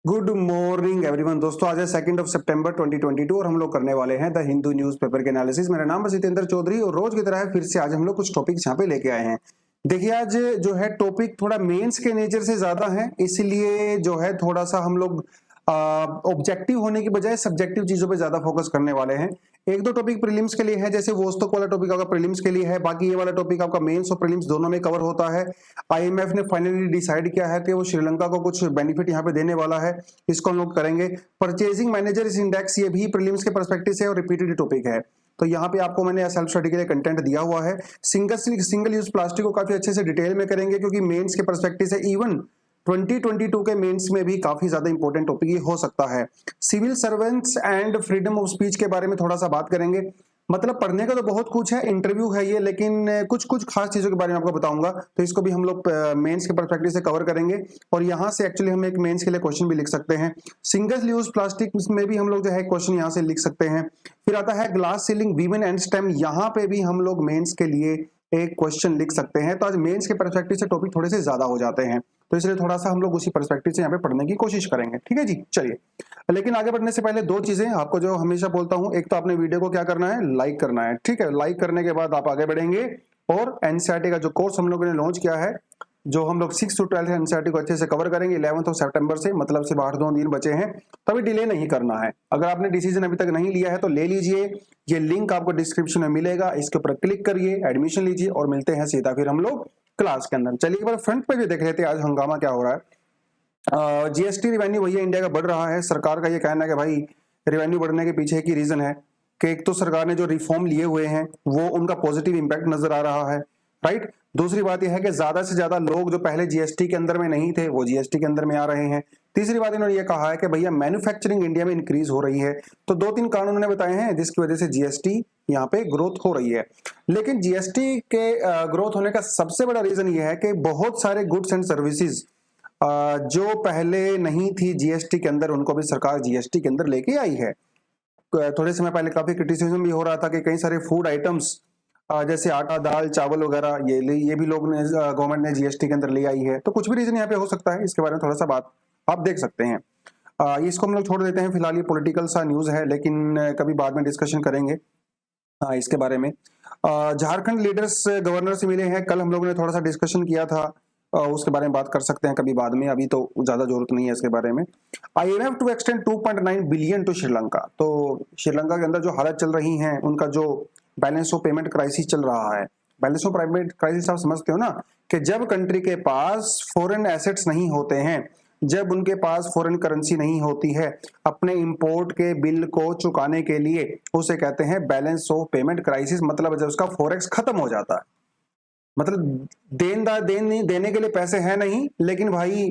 Good morning everyone. दोस्तों आज है 2 सितंबर 2022 और हम लोग करने वाले हैं द हिंदू न्यूज़पेपर के एनालिसिस। मेरा नाम है जितेंद्र चौधरी और रोज की तरह फिर से आज हम लोग कुछ टॉपिक्स यहाँ पे लेके आए हैं। देखिए आज जो है टॉपिक थोड़ा मेंस के नेचर से ज्यादा है, इसलिए जो है थोड़ा सा हम लोग ऑब्जेक्टिव होने की बजाय सब्जेक्टिव चीजों पे ज्यादा फोकस करने वाले हैं। एक दो टॉपिक प्रीलिम्स के लिए है, जैसे वोस्तक वाला टॉपिक आपका प्रीलिम्स के लिए है, बाकी ये वाला टॉपिक आपका मेंस और प्रीलिम्स दोनों में कवर होता है। आईएमएफ ने फाइनली डिसाइड किया है कि वो श्रीलंका को कुछ बेनिफिट यहाँ पे देने वाला है, इसको हम लोग करेंगे। परचेजिंग मैनेजर इंडेक्स ये भी प्रीलिम्स के पर्सपेक्टिव से और रिपीटेड टॉपिक है, तो यहाँ पे आपको मैंने सेल्फ स्टडी के लिए कंटेंट दिया हुआ है। सिंगल यूज प्लास्टिक को काफी अच्छे से डिटेल में करेंगे, क्योंकि मेंस के पर्सपेक्टिव से इवन 2022 के मेंस में भी काफी ज्यादा इंपॉर्टेंट टॉपिक ये हो सकता है। Civil servants and freedom of speech के बारे में थोड़ा सा बात करेंगे। मतलब पढ़ने का तो बहुत कुछ है, इंटरव्यू है ये, लेकिन कुछ कुछ खास चीजों के बारे में आपको बताऊंगा, तो इसको भी हम लोग मेंस के पर्सपेक्टिव से कवर करेंगे। और यहाँ से एक्चुअली हम एक मेंस के लिए क्वेश्चन भी लिख सकते हैं। सिंगल यूज प्लास्टिक में भी हम लोग जो है क्वेश्चन यहाँ से लिख सकते हैं। फिर आता है ग्लास सीलिंग वीवन एंड स्टेम, यहाँ पे भी हम लोग मेंस के लिए एक क्वेश्चन लिख सकते हैं। तो आज मेंस के पर्सपेक्टिव से टॉपिक थोड़े से ज्यादा हो जाते हैं, तो इसलिए थोड़ा सा हम लोग उसी पर्सपेक्टिव से यहाँ पे पढ़ने की कोशिश करेंगे। ठीक है जी, चलिए। लेकिन आगे बढ़ने से पहले दो चीजें आपको जो हमेशा बोलता हूं, एक तो आपने वीडियो को क्या करना है, लाइक करना है। ठीक है, लाइक करने के बाद आप आगे बढ़ेंगे और एनसीईआरटी का जो कोर्स हम लोगों ने लॉन्च किया है, जो हम लोग 6 to 12 एनसीईआरटी को अच्छे से कवर करेंगे 11 सितंबर से, मतलब सिर्फ 8 दिन बचे हैं, तभी डिले नहीं करना है। अगर आपने डिसीजन अभी तक नहीं लिया है तो ले लीजिए, ये लिंक आपको डिस्क्रिप्शन में मिलेगा, इसके ऊपर क्लिक करिए, एडमिशन लीजिए और मिलते हैं सीधा फिर हम लोग क्लास के अंदर। चलिए एक बार फ्रंट पे भी देख लेते हैं आज हंगामा क्या हो रहा है। जीएसटी रिवेन्यू भैया इंडिया का बढ़ रहा है। सरकार का ये कहना है कि भाई रिवेन्यू बढ़ने के पीछे एक ही रीजन है कि एक तो सरकार ने जो रिफॉर्म लिए हुए हैं वो उनका पॉजिटिव इंपैक्ट नजर आ रहा है, राइट। दूसरी बात यह है कि ज्यादा से ज्यादा लोग जो पहले जीएसटी के अंदर में नहीं थे वो जीएसटी के अंदर में आ रहे हैं। तीसरी बात इन्होंने ये कहा है कि भैया मैन्युफैक्चरिंग इंडिया में इंक्रीज हो रही है। तो दो तीन कारण उन्होंने बताए हैं जिसकी वजह से जीएसटी यहाँ पे ग्रोथ हो रही है। लेकिन जीएसटी के ग्रोथ होने का सबसे बड़ा रीजन ये है कि बहुत सारे गुड्स एंड सर्विसेज जो पहले नहीं थी जीएसटी के अंदर, उनको भी सरकार जीएसटी के अंदर लेके आई है। थोड़े समय पहले काफी क्रिटिसिज्म भी हो रहा था कि कई सारे फूड आइटम्स जैसे आटा, दाल, चावल वगैरह ये भी लोग ने गवर्नमेंट ने जीएसटी के अंदर ले आई है। तो कुछ भी रीजन यहाँ पे हो सकता है, इसके बारे में थोड़ा सा बात आप देख सकते हैं। इसको हम लोग छोड़ देते हैं फिलहाल, ये पॉलिटिकल सा न्यूज है, लेकिन कभी बाद में डिस्कशन करेंगे इसके बारे में। झारखंड लीडर्स गवर्नर से मिले हैं, कल हम लोगों ने थोड़ा सा डिस्कशन किया था, उसके बारे में बात कर सकते हैं कभी बाद में, अभी तो ज्यादा जरूरत नहीं है इसके बारे में। IMF to extend 2.9 billion to Sri Lanka. तो श्रीलंका के अंदर जो हालत चल रही है, उनका जो बैलेंस ऑफ पेमेंट क्राइसिस चल रहा है, बैलेंस ऑफ पेमेंट क्राइसिस आप समझते हो ना, कि जब कंट्री के पास फॉरेन एसेट्स नहीं होते हैं, जब उनके पास फॉरेन करेंसी नहीं होती है अपने इंपोर्ट के बिल को चुकाने के लिए, उसे कहते हैं बैलेंस ऑफ पेमेंट क्राइसिस। मतलब जब उसका फॉरेक्स खत्म हो जाता है, मतलब देने के लिए पैसे हैं नहीं, लेकिन भाई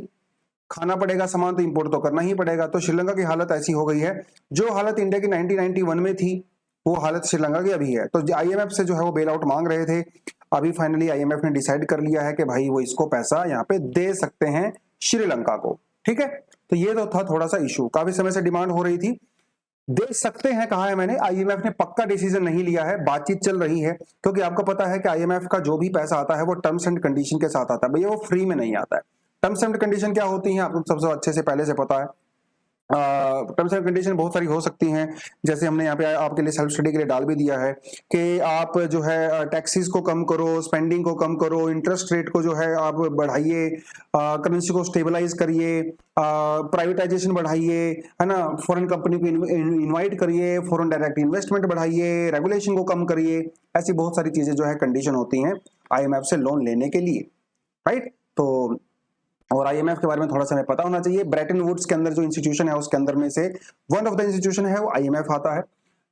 खाना पड़ेगा सामान तो इंपोर्ट तो करना ही पड़ेगा। तो श्रीलंका की हालत ऐसी हो गई है, जो हालत इंडिया की 1991 में थी वो हालत श्रीलंका की अभी है। तो आईएमएफ से जो है वो बेल आउट मांग रहे थे, अभी फाइनली आईएमएफ ने डिसाइड कर लिया है कि भाई वो इसको पैसा यहाँ पे दे सकते हैं श्रीलंका को। ठीक है, तो ये तो था थोड़ा सा इशू, काफी समय से डिमांड हो रही थी, दे सकते हैं कहा है मैंने। आईएमएफ ने पक्का डिसीजन नहीं लिया है, बातचीत चल रही है, क्योंकि आपको पता है कि आईएमएफ का जो भी पैसा आता है वो टर्म्स एंड कंडीशन के साथ आता है भैया, वो फ्री में नहीं आता है। टर्म्स एंड कंडीशन क्या होती हैं आपको सबसे अच्छे से पहले से पता है। टर्म्स एंड कंडीशन बहुत सारी हो सकती हैं, जैसे हमने यहाँ पे आपके लिए सेल्फ स्टडी के लिए डाल भी दिया है कि आप जो है टैक्सेस को कम करो, स्पेंडिंग को कम करो, इंटरेस्ट रेट को जो है आप बढ़ाइए, करेंसी को स्टेबलाइज करिए, प्राइवेटाइजेशन बढ़ाइए, है ना, फॉरेन कंपनी को इनवाइट करिए, फॉरेन डायरेक्ट इन्वेस्टमेंट बढ़ाइए, रेगुलेशन को कम करिए। ऐसी बहुत सारी चीजें जो है कंडीशन होती हैं आईएमएफ से लोन लेने के लिए, राइट। तो और आईएमएफ के बारे में थोड़ा सा हमें पता होना चाहिए। ब्रेटन वुड्स के अंदर जो इंस्टीट्यूशन है उसके अंदर में से वन ऑफ द इंस्टीट्यूशन है वो आईएमएफ आता है।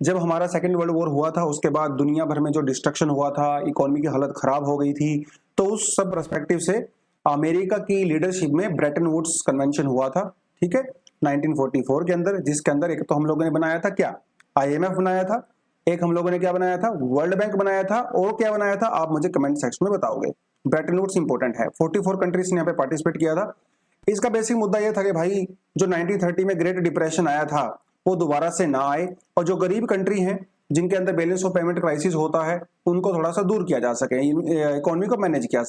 जब हमारा सेकेंड वर्ल्ड वॉर हुआ था उसके बाद दुनिया भर में जो डिस्ट्रक्शन हुआ था, इकोनॉमी की हालत खराब हो गई थी, तो उस सब पर्सपेक्टिव से अमेरिका की लीडरशिप में ब्रेटन वुड्स कन्वेंशन हुआ था, ठीक है, 1944 के अंदर, जिसके अंदर एक तो हम लोगों ने बनाया था क्या, आईएमएफ बनाया था, एक हम लोगों ने क्या बनाया था, वर्ल्ड बैंक बनाया था, और क्या बनाया था आप मुझे कमेंट सेक्शन में बताओगे। ब्रेटन वुड्स इंपॉर्टेंट है, 44 कंट्रीज ने यहाँ पे पार्टिसिपेट किया था। इसका बेसिक मुद्दा यह था कि भाई जो 1930 में ग्रेट डिप्रेशन आया था वो दोबारा से ना आए, और जो गरीब कंट्री हैं जिनके अंदर बैलेंस ऑफ पेमेंट क्राइसिस होता है उनको थोड़ा सा दूर किया जा सके, इकोनॉमी को मैनेज किया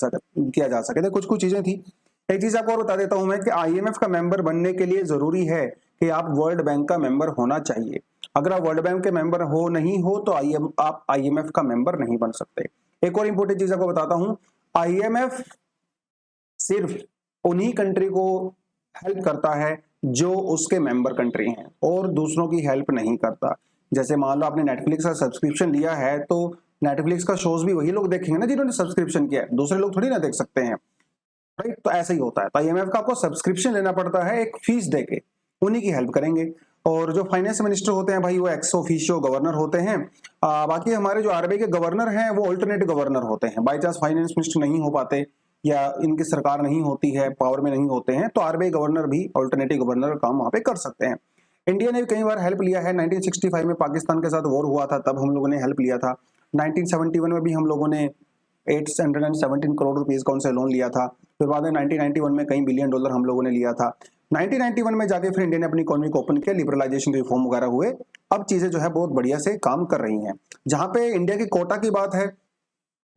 जा सके। तो कुछ कुछ चीजें थी एक चीज आपको और बता देता हूं मैं कि आईएमएफ का मेंबर बनने के लिए जरूरी है कि आप वर्ल्ड बैंक का मेंबर होना चाहिए। अगर आप वर्ल्ड बैंक के मेंबर हो नहीं हो तो आप आईएमएफ का मेंबर नहीं बन सकते। एक और इंपॉर्टेंट चीज आपको बताता हूं, आईएमएफ सिर्फ उन्हीं कंट्री को हेल्प करता है जो उसके मेंबर कंट्री हैं और दूसरों की हेल्प नहीं करता। जैसे मान लो आपने नेटफ्लिक्स का सब्सक्रिप्शन लिया है तो नेटफ्लिक्स का शोज भी वही लोग देखेंगे ना जिन्होंने सब्सक्रिप्शन किया है, दूसरे लोग थोड़ी ना देख सकते हैं, राइट? तो ऐसा ही होता है। तो आईएमएफ का आपको सब्सक्रिप्शन लेना पड़ता है एक फीस देके, उन्हीं की हेल्प करेंगे। और जो फाइनेंस मिनिस्टर होते हैं भाई वो एक्स ऑफिशियो गवर्नर होते हैं। बाकी हमारे जो आरबीआई के गवर्नर हैं वो अल्टरनेटिव गवर्नर होते हैं। बाई चांस फाइनेंस मिनिस्टर नहीं हो पाते या इनकी सरकार नहीं होती है, पावर में नहीं होते हैं, तो आरबीआई गवर्नर भी अल्टरनेटिव गवर्नर का काम वहां पे कर सकते हैं। इंडिया ने भी कई बार हेल्प लिया है। 1965 में पाकिस्तान के साथ वॉर हुआ था तब हम लोगों ने हेल्प लिया था। 1971 में भी हम लोगों ने 817 करोड़ रुपीस का उनसे लोन लिया था। फिर बाद में 1991 में कई बिलियन डॉलर हम लोगों ने लिया था। 1991 में जाके फिर इंडिया ने अपनी इकोनॉमी को ओपन किया, लिबरलाइजेशन रिफॉर्म वगैरह हुए। अब चीजें जो है बहुत बढ़िया से काम कर रही हैं। जहां पे इंडिया की कोटा की बात है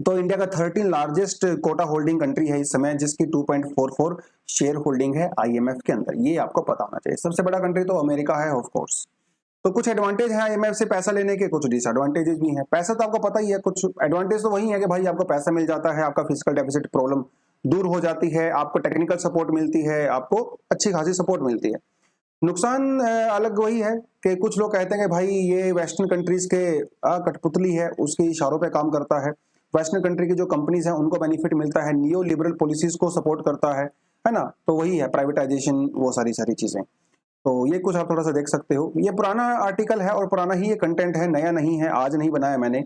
तो इंडिया का 13 लार्जेस्ट कोटा होल्डिंग कंट्री है इस समय, जिसकी 2.44 शेयर होल्डिंग है आईएमएफ के अंदर। ये आपको पता होना चाहिए। सबसे बड़ा कंट्री तो अमेरिका है ऑफ कोर्स। तो कुछ एडवांटेज है आईएमएफ से पैसा लेने के, कुछ डिसएडवांटेजेस भी हैं। पैसा तो आपको पता ही है, कुछ एडवांटेज तो वही है कि भाई आपको पैसा मिल जाता है, आपका फिजिकल डेफिसिट प्रॉब्लम दूर हो जाती है, आपको टेक्निकल सपोर्ट मिलती है, आपको अच्छी खासी सपोर्ट मिलती है। नुकसान अलग वही है कि कुछ लोग कहते हैं कि भाई ये वेस्टर्न कंट्रीज के कठपुतली है, उसके इशारों पे काम करता है। वेस्टर्न कंट्री की जो कंपनीज हैं उनको बेनिफिट मिलता है, नियो लिबरल पॉलिसीज को सपोर्ट करता है ना? तो वही है प्राइवेटाइजेशन, वो सारी सारी चीजें। तो ये कुछ आप थोड़ा सा देख सकते हो। ये पुराना आर्टिकल है और पुराना ही ये कंटेंट है, नया नहीं है, आज नहीं बनाया मैंने।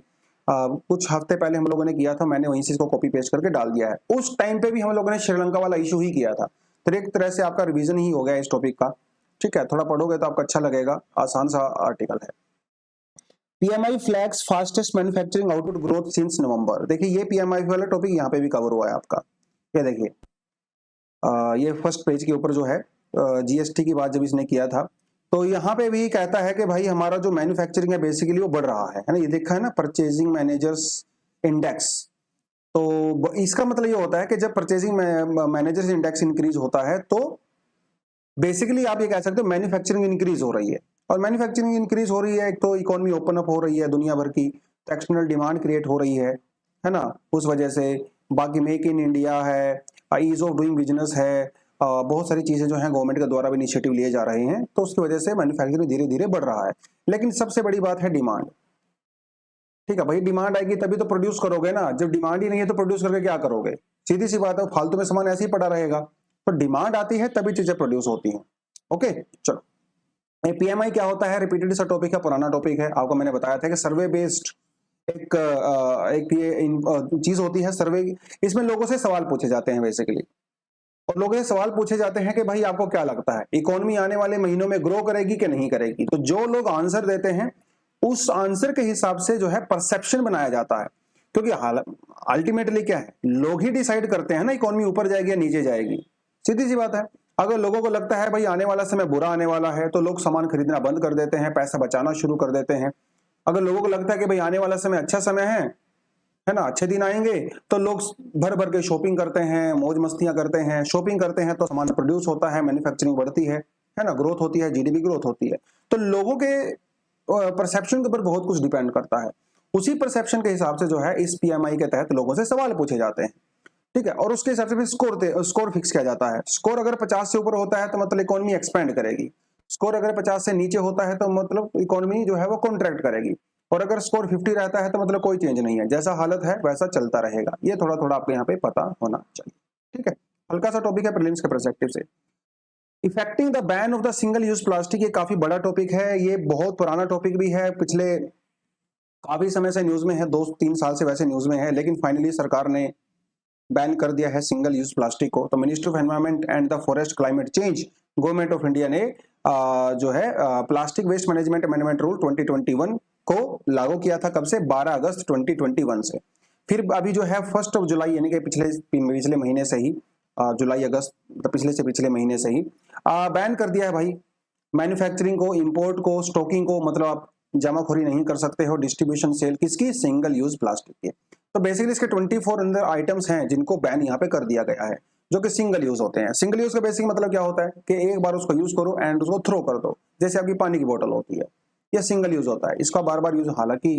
कुछ हफ्ते पहले हम लोगों ने किया था, मैंने वहीं से इसको कॉपी पेस्ट करके डाल दिया है। उस टाइम पे भी हम लोगों ने श्रीलंका वाला इशू ही किया था, तो एक तरह से आपका रिवीजन ही हो गया इस टॉपिक का। ठीक है, थोड़ा पढ़ोगे तो आपको अच्छा लगेगा, आसान सा आर्टिकल है। PMI flags fastest manufacturing output growth since November. देखिए ये पीएमआई वाला टॉपिक यहाँ पे भी कवर हुआ है आपका। ये देखिए ये फर्स्ट पेज के ऊपर जो है जीएसटी की बात जब इसने किया था तो यहाँ पे भी कहता है कि भाई हमारा जो मैन्युफैक्चरिंग है बेसिकली वो बढ़ रहा है ना? ये देखा है ना, परचेजिंग मैनेजर्स इंडेक्स। तो इसका मतलब ये होता है कि जब परचेजिंग मैनेजर्स इंडेक्स इंक्रीज होता है तो बेसिकली आप ये कह सकते हो मैन्युफैक्चरिंग इंक्रीज हो रही है। और मैन्युफैक्चरिंग इंक्रीज हो रही है, एक तो इकोनॉमी ओपन अप हो रही है दुनिया भर की, एक्सटर्नल डिमांड क्रिएट हो रही है ना? उस वजह से बाकी मेक इन इंडिया है, ईज ऑफ डूइंग बिजनेस है, बहुत सारी चीजें जो हैं गवर्नमेंट के द्वारा भी इनिशिएटिव लिए जा रहे हैं, तो उसकी वजह से मैन्युफैक्चरिंग धीरे धीरे बढ़ रहा है। लेकिन सबसे बड़ी बात है डिमांड। ठीक है भाई, डिमांड आएगी तभी तो प्रोड्यूस करोगे ना, जब डिमांड ही नहीं है तो प्रोड्यूस करके क्या करोगे? सीधी सी बात है, फालतू में सामान ऐसे ही पड़ा रहेगा। तो डिमांड आती है तभी चीजें प्रोड्यूस होती हैं। ओके चलो, पीएमआई क्या होता है? रिपीटेड सा टॉपिक है, पुराना टॉपिक है, आपको मैंने बताया था कि सर्वे बेस्ड एक ये चीज होती है सर्वे। इसमें लोगों से सवाल पूछे जाते हैं बेसिकली, और लोगों से सवाल पूछे जाते हैं कि भाई आपको क्या लगता है इकोनॉमी आने वाले महीनों में ग्रो करेगी कि नहीं करेगी? तो जो लोग आंसर देते हैं उस आंसर के हिसाब से जो है परसेप्शन बनाया जाता है, क्योंकि अल्टीमेटली क्या है, लोग ही डिसाइड करते हैं ना इकोनॉमी ऊपर जाएगी या नीचे जाएगी। सीधी सी बात है। अगर लोगों को लगता है भाई आने वाला समय बुरा आने वाला है तो लोग सामान खरीदना बंद कर देते हैं, पैसा बचाना शुरू कर देते हैं। अगर लोगों को लगता है कि भाई आने वाला समय अच्छा समय है ना, अच्छे दिन आएंगे, तो लोग भर भर के शॉपिंग करते हैं, मौज मस्तियां करते हैं। शॉपिंग करते हैं तो सामान प्रोड्यूस होता है, मैन्युफैक्चरिंग बढ़ती है ना, ग्रोथ होती है, जीडीपी ग्रोथ होती है। तो लोगों के परसेप्शन के ऊपर बहुत कुछ डिपेंड करता है। उसी परसेप्शन के हिसाब से जो है इस पीएमआई के तहत लोगों से सवाल पूछे जाते हैं। ठीक है, और उसके हिसाब से फिर स्कोर फिक्स किया जाता है। स्कोर अगर 50 से ऊपर होता है तो मतलब इकोनॉमी एक्सपेंड करेगी, स्कोर अगर 50 से नीचे होता है तो मतलब इकोनॉमी जो है वो कॉन्ट्रैक्ट करेगी, और अगर स्कोर 50 रहता है तो मतलब कोई चेंज नहीं है, जैसा हालत है वैसा चलता रहेगा। ये थोड़ा थोड़ा आपको यहाँ पे पता होना चाहिए। ठीक है, हल्का सा टॉपिक है प्रीलिम्स के पर्सपेक्टिव से। Effecting the ban of the single use plastic, ये काफी बड़ा टॉपिक है, ये बहुत पुराना टॉपिक भी है, पिछले काफी समय से न्यूज में है, 2-3 साल से वैसे न्यूज में है, लेकिन फाइनली सरकार ने बैन कर दिया है सिंगल यूज प्लास्टिक को। तो ministry of environment and the forest climate change government of India ने जो है plastic waste management amendment rule 2021 को लागू किया था। कब से? 12 अगस्त 2021 से। फिर अभी जो है 1 जुलाई यानी कि पिछले महीने से ही, जुलाई अगस्त पिछले से पिछले महीने से ही बैन कर दिया है भाई। मैन्युफैक्चरिंग को, इंपोर्ट को, स्टॉकिंग को, मतलब आप जमाखोरी नहीं कर सकते हो, डिस्ट्रीब्यूशन सेल किसकी? सिंगल यूज प्लास्टिक के। तो बेसिकली इसके 24 अंदर आइटम्स हैं जिनको बैन यहाँ पे कर दिया गया है। जो कि सिंगल यूज होते हैं। सिंगल यूज का बेसिक मतलब क्या होता है कि एक बार उसको यूज करो एंड उसको थ्रो कर दो, जैसे आपकी पानी की बोतल होती है, यह सिंगल यूज होता है। इसका बार बार यूज, हालांकि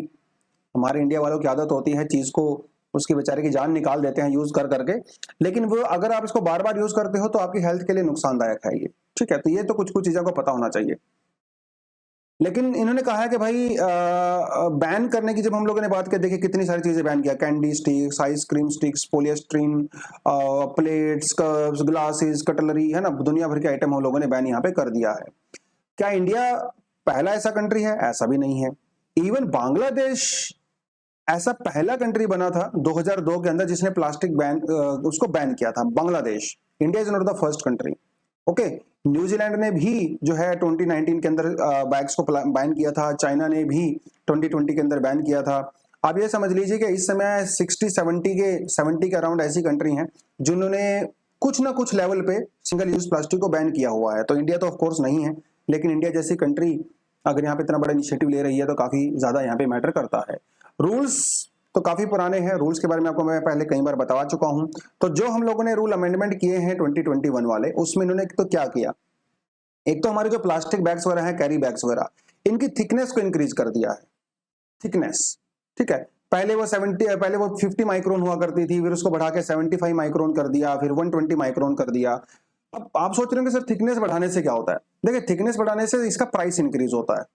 हमारे इंडिया वालों की आदत होती है चीज को, उसकी बेचारे की जान निकाल देते हैं यूज कर करके, लेकिन वो अगर आप इसको बार बार यूज करते हो तो आपकी हेल्थ के लिए नुकसानदायक है ये, ठीक है। तो ये तो कुछ कुछ चीजों को पता होना चाहिए। लेकिन इन्होंने कहा है कि भाई बैन करने की जब हम लोगों ने बात की, देखिए कितनी सारी चीजें बैन किया, candy sticks, ice cream sticks, polystyrene plates, cups, glasses, cutlery, है ना, दुनिया भर के आइटम हम लोगों ने बैन यहाँ पे कर दिया है। क्या इंडिया पहला ऐसा कंट्री है? ऐसा भी नहीं है। इवन बांग्लादेश ऐसा पहला कंट्री बना था 2002 के अंदर जिसने प्लास्टिक बैन उसको बैन किया था, Bangladesh. India is not the first country, okay. New Zealand ने भी जो है 2019 के अंदर बैग्स को बैन किया था, चाइना ने भी 2020 के अंदर बैन किया था। आप ये समझ लीजिए कि इस समय 70 के अराउंड ऐसी कंट्री हैं जिन्होंने कुछ ना कुछ लेवल पे सिंगल यूज प्लास्टिक को बैन किया हुआ है। तो इंडिया तो ऑफ कोर्स नहीं है, लेकिन इंडिया जैसी कंट्री अगर यहाँ पे इतना बड़ा इनिशिएटिव ले रही है तो काफी ज्यादा यहाँ पे मैटर करता है। रूल्स तो काफी पुराने हैं, रूल्स के बारे में आपको मैं पहले कई बार बता चुका हूं। तो जो हम लोगों ने रूल अमेंडमेंट किए हैं 2021 वाले, उसमें इन्होंने तो क्या किया, एक तो हमारे जो प्लास्टिक बैग्स वगैरह हैं, कैरी बैग्स वगैरह, इनकी थिकनेस को इंक्रीज कर दिया है, थिकनेस, ठीक है। पहले वो 50 माइक्रोन हुआ करती थी, फिर उसको बढ़ा के 75 माइक्रोन कर दिया, फिर 120 माइक्रोन कर दिया। अब आप सोच रहे हो कि सर थिकनेस बढ़ाने से क्या होता है? देखिए, थिकनेस बढ़ाने से इसका प्राइस इंक्रीज होता है,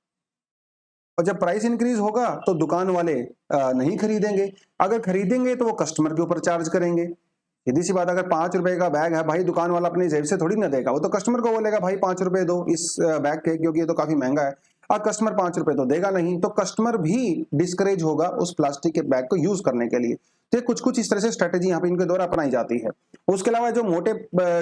और जब प्राइस इंक्रीज होगा तो दुकान वाले नहीं खरीदेंगे, अगर खरीदेंगे तो वो कस्टमर के ऊपर चार्ज करेंगे। सीधी सी बात, अगर 5 रुपए का बैग है भाई, दुकान वाला अपनी जेब से थोड़ी ना देगा, वो तो कस्टमर को बोलेगा भाई 5 रुपए दो इस बैग के, क्योंकि ये तो काफी महंगा है, और कस्टमर 5 रुपए तो देगा नहीं, तो कस्टमर भी डिस्करेज होगा उस प्लास्टिक के बैग को यूज करने के लिए। तो कुछ कुछ इस तरह से स्ट्रेटेजी यहाँ पे इनके द्वारा अपनाई जाती है। उसके अलावा जो मोटे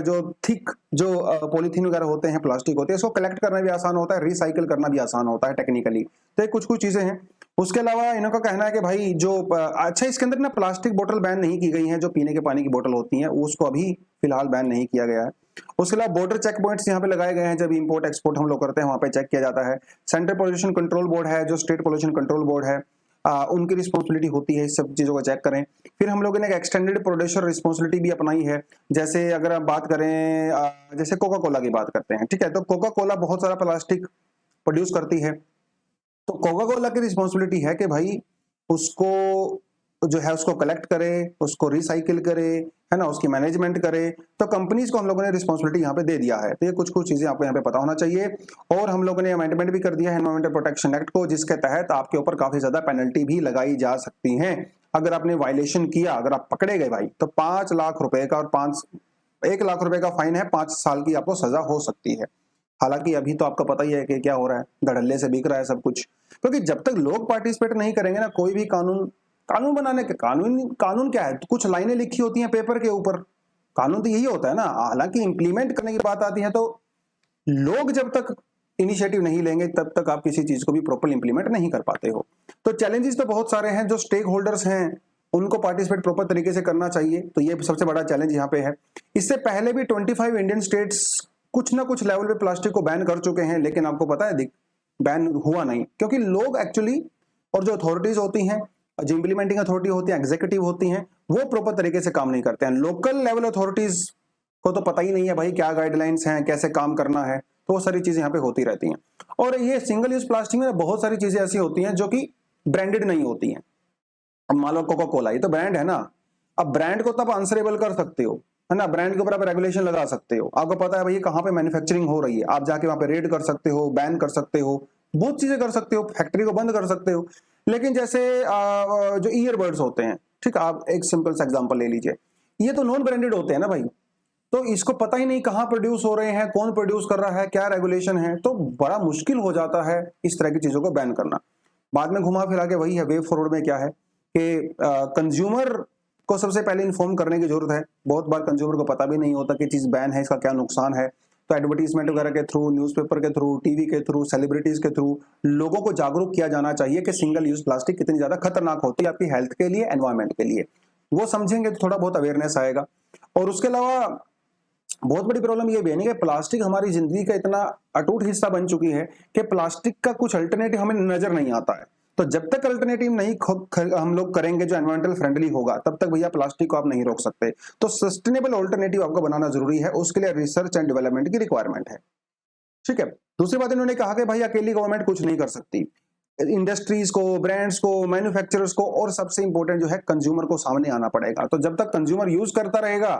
जो थिक जो पॉलीथीन वगैरह होते हैं, प्लास्टिक होते हैं, इसको कलेक्ट करना भी आसान होता है, रिसाइकिल करना भी आसान होता है टेक्निकली। तो कुछ कुछ चीजें हैं। उसके अलावा इनका कहना है कि भाई जो अच्छा, इसके अंदर ना प्लास्टिक बोतल बैन नहीं की गई है, जो पीने के पानी की बोतल होती हैं उसको अभी फिलहाल बैन नहीं किया गया है। उसके अलावा बॉर्डर चेक पॉइंट्स यहाँ पे लगाए गए हैं, जब इंपोर्ट एक्सपोर्ट हम लोग करते हैं वहां पे चेक किया जाता है। सेंट्रल पोल्यूशन कंट्रोल बोर्ड है, जो स्टेट पोल्यूशन कंट्रोल बोर्ड है, उनकी रिस्पॉन्सिबिलिटी होती है इस सब चीजों को चेक करें। फिर हम लोगों ने एक एक्सटेंडेड प्रोड्यूसर रिस्पॉन्सिबिलिटी भी अपनाई है। जैसे अगर आप बात करें जैसे कोका कोला की बात करते हैं, ठीक है, तो कोका कोला बहुत सारा प्लास्टिक प्रोड्यूस करती है, तो कोका कोला की रिस्पॉन्सिबिलिटी है कि भाई उसको जो है उसको कलेक्ट करे, उसको रिसाइकिल करे, है ना, उसकी मैनेजमेंट करे। तो कंपनीज को हम लोगों ने रिस्पॉन्सिबिलिटी यहाँ पे दे दिया है। तो ये कुछ कुछ चीजें आपको यहाँ पे पता होना चाहिए। और हम लोगों ने अमेंडमेंट भी कर दिया है एनवायरमेंटल प्रोटेक्शन एक्ट को, जिसके तहत आपके ऊपर काफी ज्यादा पेनल्टी भी लगाई जा सकती है। अगर आपने वायलेशन किया, अगर आप पकड़े गए भाई, तो 5 लाख रुपए का और 1 लाख रुपए का फाइन है, 5 साल की आपको सजा हो सकती है। हालांकि अभी तो आपको पता ही है कि क्या हो रहा है, धड़ल्ले से बिक रहा है सब कुछ, क्योंकि जब तक लोग पार्टिसिपेट नहीं करेंगे ना, कोई भी कानून बनाने के कानून क्या है, तो कुछ लाइनें लिखी होती हैं पेपर के ऊपर, कानून तो यही होता है ना। हालांकि इंप्लीमेंट करने की बात आती है तो लोग जब तक इनिशिएटिव नहीं लेंगे तब तक आप किसी चीज को भी प्रॉपर इंप्लीमेंट नहीं कर पाते हो। तो चैलेंजेस तो बहुत सारे हैं, जो स्टेक होल्डर्स हैं उनको पार्टिसिपेट प्रॉपर तरीके से करना चाहिए, तो ये सबसे बड़ा चैलेंज यहाँ पे है। इससे पहले भी 25 इंडियन स्टेट्स कुछ ना कुछ लेवल पे प्लास्टिक को बैन कर चुके हैं, लेकिन आपको पता है बैन हुआ नहीं, क्योंकि लोग एक्चुअली, और जो अथॉरिटीज होती हैं, जो इंप्लीमेंटिंग अथॉरिटी होती है, एग्जीक्यूटिव होती हैं, वो प्रॉपर तरीके से काम नहीं करते हैं। लोकल लेवल अथॉरिटीज को तो पता ही नहीं है भाई क्या गाइडलाइंस हैं, कैसे काम करना है, तो वो सारी चीजें यहाँ पे होती रहती हैं। और ये सिंगल यूज प्लास्टिक में बहुत सारी चीजें ऐसी होती हैं जो कि ब्रांडेड नहीं होती हैं। अब मान लो कोका कोला, ये तो ब्रांड है ना, अब ब्रांड को तब आंसरेबल कर सकते हो, है ना, ब्रांड के ऊपर आप रेगुलेशन लगा सकते हो, आपको पता है भाई कहाँ पे मैन्युफैक्चरिंग हो रही है, आप जाके वहां पे रेड कर सकते हो, बैन कर सकते हो, बहुत चीजें कर सकते हो, फैक्ट्री को बंद कर सकते हो। लेकिन जैसे जो ईयरबड्स होते हैं, ठीक है, आप एक सिंपल सा एग्जांपल ले लीजिए, ये तो नॉन ब्रांडेड होते हैं ना भाई, तो इसको पता ही नहीं कहाँ प्रोड्यूस हो रहे हैं, कौन प्रोड्यूस कर रहा है, क्या रेगुलेशन है, तो बड़ा मुश्किल हो जाता है इस तरह की चीजों को बैन करना। बाद में घुमा फिरा के वही है, वे फॉरवर्ड में क्या है कि कंज्यूमर को सबसे पहले इन्फॉर्म करने की जरूरत है। बहुत बार कंज्यूमर को पता भी नहीं होता कि चीज बैन है, इसका क्या नुकसान है। तो एडवर्टीजमेंट वगैरह के थ्रू, न्यूज़पेपर के थ्रू, टीवी के थ्रू, सेलिब्रिटीज के थ्रू लोगों को जागरूक किया जाना चाहिए कि सिंगल यूज प्लास्टिक कितनी ज्यादा खतरनाक होती है आपकी हेल्थ के लिए, एनवायरमेंट के लिए। वो समझेंगे तो थोड़ा बहुत अवेयरनेस आएगा। और उसके अलावा बहुत बड़ी प्रॉब्लम ये भी है कि प्लास्टिक हमारी जिंदगी का इतना अटूट हिस्सा बन चुकी है कि प्लास्टिक का कुछ अल्टरनेटिव हमें नजर नहीं आता है। तो जब तक अल्टरनेटिव नहीं हम लोग करेंगे जो एनवायरमेंटल फ्रेंडली होगा, तब तक भैया प्लास्टिक को आप नहीं रोक सकते। तो सस्टेनेबल अल्टरनेटिव आपको बनाना जरूरी है, उसके लिए रिसर्च एंड डेवलपमेंट की रिक्वायरमेंट है। ठीक है। दूसरी बात इन्होंने कहा कि भाई अकेली गवर्नमेंट कुछ नहीं कर सकती, इंडस्ट्रीज को, ब्रांड्स को, मैन्युफैक्चरर्स को और सबसे इंपॉर्टेंट जो है कंज्यूमर को सामने आना पड़ेगा। तो जब तक कंज्यूमर यूज करता रहेगा,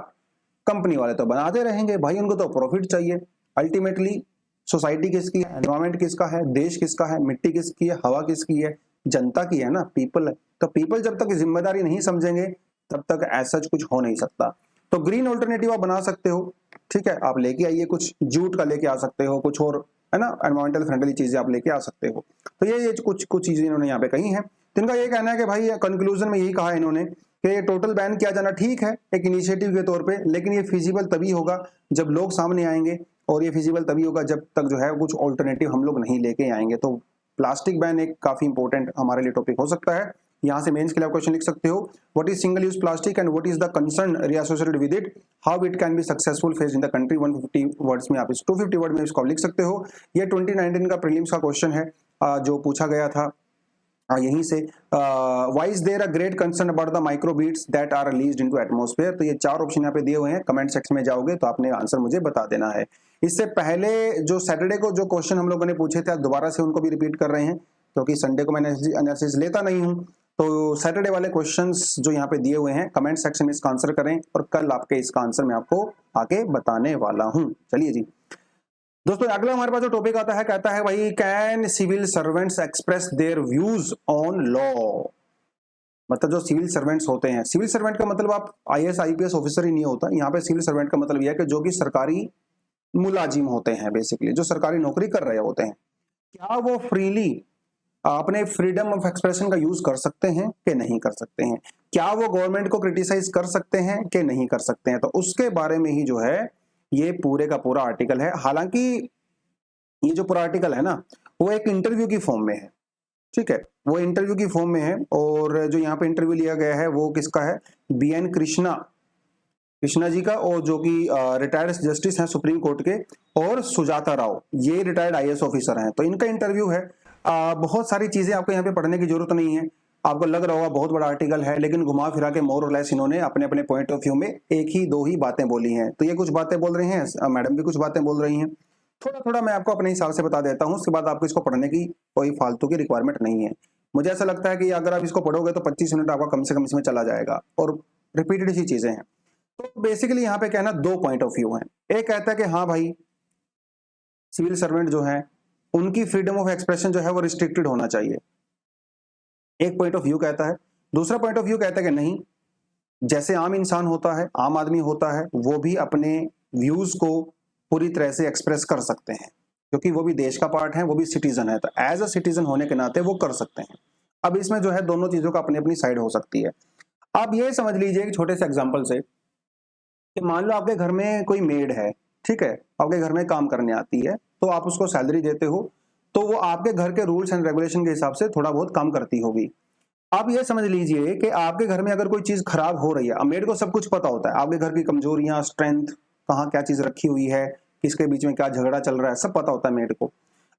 कंपनी वाले तो बनाते रहेंगे भाई, उनको तो प्रॉफिट चाहिए। अल्टीमेटली सोसाइटी किसकी है, एनवायरमेंट किसका है, देश किसका है, मिट्टी किसकी है, हवा किसकी है, जनता की है ना, पीपल है। तो पीपल जब तक जिम्मेदारी नहीं समझेंगे तब तक ऐसा कुछ हो नहीं सकता। तो ग्रीन ऑल्टरनेटिव आप बना सकते हो। ठीक है, आप लेके आइए, कुछ जूट का लेके आ सकते हो, कुछ और है ना एनवायरमेंटल फ्रेंडली चीजें आप लेके आ सकते हो। तो ये कुछ चीजें इन्होंने यहाँ पे कही हैं। तो इनका ये कहना है कि भाई कंक्लूजन में यही कहा इन्होंने कि ये टोटल बैन किया जाना ठीक है एक इनिशिएटिव के तौर पे, लेकिन ये फिजिबल तभी होगा जब लोग सामने आएंगे, और ये फिजिबल तभी होगा जब तक जो है कुछ ऑल्टरनेटिव हम लोग नहीं लेके आएंगे। तो प्लास्टिक बैन एक काफी इंपॉर्टेंट हमारे लिए टॉपिक हो सकता है। यहाँ से मेंस के लिए आप क्वेश्चन लिख सकते हो, what is single use plastic and what is the concern associated with it, how it can be successful faced in the country. 150 words में आप इस 250 वर्ड में इसको लिख सकते हो। ये 2019 का प्रीलिम्स का क्वेश्चन है जो पूछा गया था यहीं से। Why is there a great concern about the microbeads that are released into atmosphere. तो ये 4 ऑप्शन यहाँ पे दिए हुए हैं, कमेंट सेक्शन में जाओगे तो आपने आंसर मुझे बता देना है। इससे पहले जो सैटरडे को जो क्वेश्चन हम लोगों ने पूछे थे, दोबारा से उनको भी रिपीट कर रहे हैं क्योंकि संडे को मैं एनालिसिस लेता नहीं हूं। तो सैटरडे वाले क्वेश्चंस जो यहाँ पे दिए हुए हैं कमेंट सेक्शन में इसका आंसर करें, और कल आपके इसका आंसर मैं आपको आगे बताने वाला हूं। चलिए जी दोस्तों, अगला हमारे पास जो टॉपिक आता है, कहता है भाई can civil servants express their views on law. मतलब जो सिविल सर्वेंट्स होते हैं, सिविल सर्वेंट का मतलब आप आईएएस आईपीएस ऑफिसर ही नहीं होता, यहाँ पे सिविल सर्वेंट का मतलब यह है कि जो कि सरकारी मुलाजिम होते हैं, बेसिकली जो सरकारी नौकरी कर रहे होते हैं, क्या वो फ्रीली अपने फ्रीडम ऑफ एक्सप्रेशन का यूज कर सकते हैं कि नहीं कर सकते हैं, क्या वो गवर्नमेंट को क्रिटिसाइज कर सकते हैं कि नहीं कर सकते हैं। तो उसके बारे में ही जो है ये पूरे का पूरा आर्टिकल है। हालांकि ये जो पूरा आर्टिकल है ना, वो एक इंटरव्यू की फॉर्म में है। ठीक है, वो इंटरव्यू की फॉर्म में है, और जो यहाँ पे इंटरव्यू लिया गया है वो किसका है, बीएन कृष्णा जी का, और जो कि रिटायर्ड जस्टिस हैं सुप्रीम कोर्ट के, और सुजाता राव, ये रिटायर्ड आईएएस ऑफिसर हैं। तो इनका इंटरव्यू है। बहुत सारी चीजें आपको यहाँ पे पढ़ने की जरूरत नहीं है, आपको लग रहा होगा बहुत बड़ा आर्टिकल है, लेकिन घुमा फिरा के मोर और लेस इन्होंने अपने अपने पॉइंट ऑफ व्यू में एक ही दो ही बातें बोली हैं। तो ये कुछ बातें बोल रहे हैं, मैडम भी कुछ बातें बोल रही हैं, थोड़ा थोड़ा मैं आपको अपने हिसाब से बता देता हूँ, उसके बाद आपको इसको पढ़ने की कोई फालतू की रिक्वायरमेंट नहीं है। मुझे ऐसा लगता है कि अगर आप इसको पढ़ोगे तो 25 मिनट आपका कम से कम इसमें चला जाएगा, और रिपीटेड सी चीजें हैं। तो बेसिकली यहाँ पे कहना 2 पॉइंट ऑफ व्यू है। एक कहता है कि हाँ भाई सिविल सर्वेंट जो है उनकी फ्रीडम ऑफ एक्सप्रेशन जो है वो रिस्ट्रिक्टेड होना चाहिए, एक पॉइंट ऑफ व्यू कहता है। दूसरा पॉइंट ऑफ व्यू कहता है कि नहीं, जैसे आम इंसान होता है, आम आदमी होता है, वो भी अपने व्यूज को पूरी तरह से एक्सप्रेस कर सकते हैं, क्योंकि वो भी देश का पार्ट है, वो भी सिटीजन है, तो एज अ सिटीजन होने के नाते वो कर सकते हैं। अब इसमें जो है दोनों चीजों का अपनी अपनी साइड हो सकती है। आप ये समझ लीजिए एक छोटे से एग्जाम्पल से कि मान लो आपके घर में कोई मेड है, ठीक है, आपके घर में काम करने आती है, तो आप उसको सैलरी देते हो, तो वो आपके घर के रूल्स एंड रेगुलेशन के हिसाब से थोड़ा बहुत काम करती होगी। आप ये समझ लीजिए कि आपके घर में अगर कोई चीज खराब हो रही है, अब मेड को सब कुछ पता होता है, आपके घर की कमजोरियां, स्ट्रेंथ, कहाँ क्या चीज रखी हुई है, किसके बीच में क्या झगड़ा चल रहा है, सब पता होता है मेड को।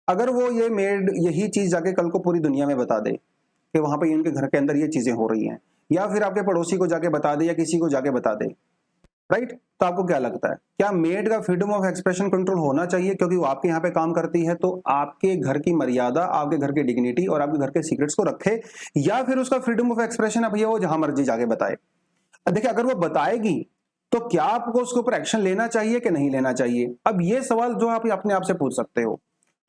अगर वो ये मेड यही चीज जाके कल को पूरी दुनिया में बता दे कि वहां पे इनके घर के अंदर ये चीजें हो रही हैं, या फिर आपके पड़ोसी को जाके बता दे, या किसी को जाके बता दे, राइट, तो आपको क्या लगता है, क्या मेड का फ्रीडम ऑफ एक्सप्रेशन कंट्रोल होना चाहिए क्योंकि वो आपके यहाँ पे काम करती है, तो आपके घर की मर्यादा, आपके घर की डिग्निटी और आपके घर के सीक्रेट्स को रखे, या फिर उसका फ्रीडम ऑफ एक्सप्रेशन है भैया वो जहां मर्जी जाके बताए। देखिए अगर वो बताएगी तो क्या आपको उसके ऊपर एक्शन लेना चाहिए कि नहीं लेना चाहिए, अब ये सवाल जो आप अपने आप से पूछ सकते हो।